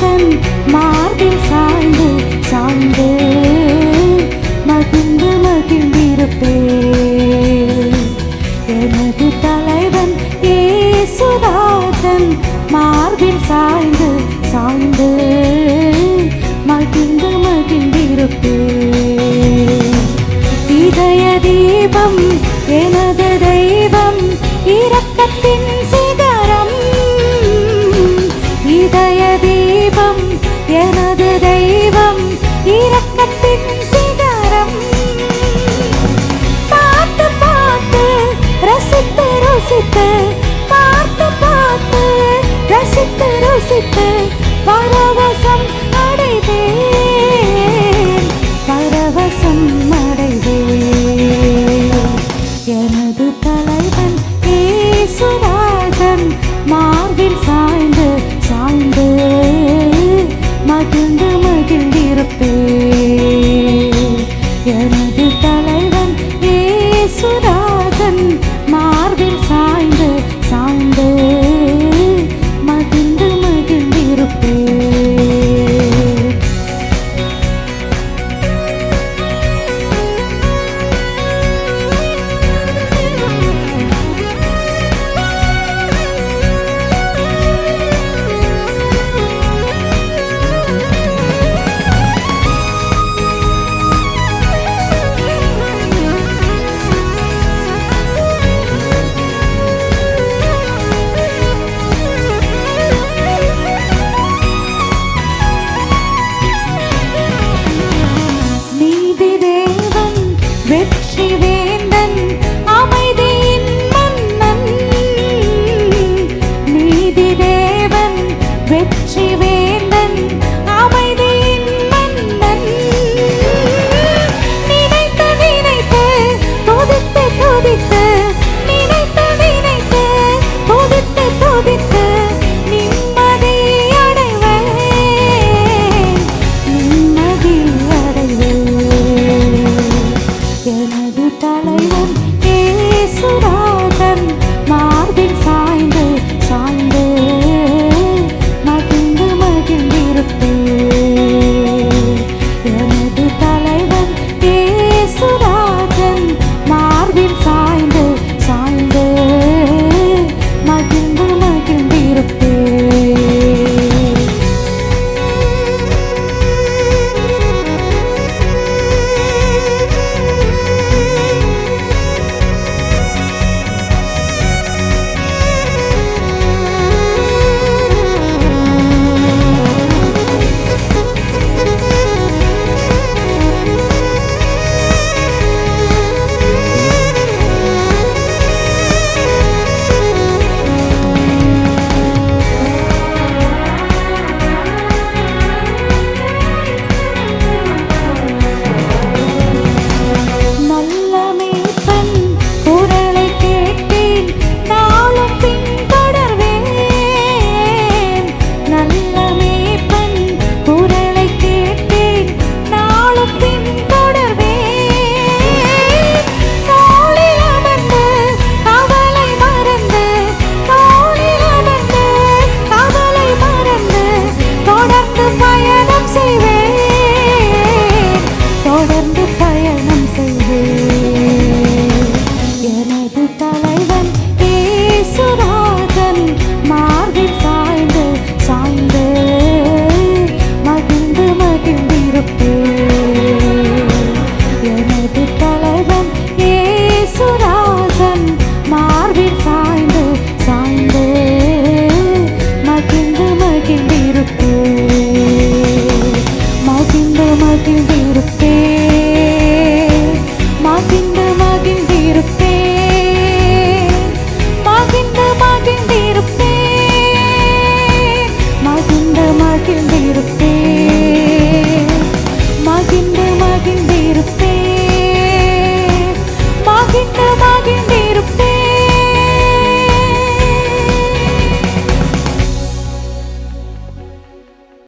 இயேசுராஜன் மார்பில் சாய்ந்து சாய்ந்து மகிழ்ந்து மகிழ்ந்திருப்பேன். எனது தலைவன் இயேசுராஜன் மார்பில் சாய்ந்து சாய்ந்து மகிழ்ந்து மகிழ்ந்திருப்பேன். இதய தீபம் எனது தெய்வம் இரக்கத்தின் சிகரம். இதய தீபம் எனது தெய்வம் இரக்கத்தின் சிகரம். பார்த்து பார்த்து ரசித்து ருசித்து பார்த்து பார்த்து ரசித்து ருசித்து பரவசம் அடைவேன் பரவசம் அடைவேன். எனது தலைவன் இயேசுராஜன் மார்பில் சாய்ந்து சாய்ந்து மகிழ்ந்து மகிழ்ந்திருப்பேன். எனது தலைவன் இயேசுராஜன் மார்பில் சாய்ந்து சாய்ந்து மகிழ்ந்து மகிழ்ந்திருப்பேன். வெற்றி வேந்தன் அமைதியின் மன்னன். நீதி தேவன் வெற்றி வேந்தன் அமைதியின் மன்னன். நினைத்து நினைத்து துதித்து துதித்து நினைத்து நினைத்து துதித்து துதித்து நிம்மதி அடைவேன் நிம்மதி அடைவேன். எனது தலைவன் இயேசுராஜன் மார்பில் சாய்ந்து சாய்ந்து மகிழ்ந்து மகிழ்ந்திருப்பேன். எனது தலைவன் இயேசுராஜன் மார்பில் சாய்ந்து சாய்ந்து மகிழ்ந்து மகிழ்ந்திருப்பேன். மகிழ்ந்து மகிழ்ந்திருப்பேன்.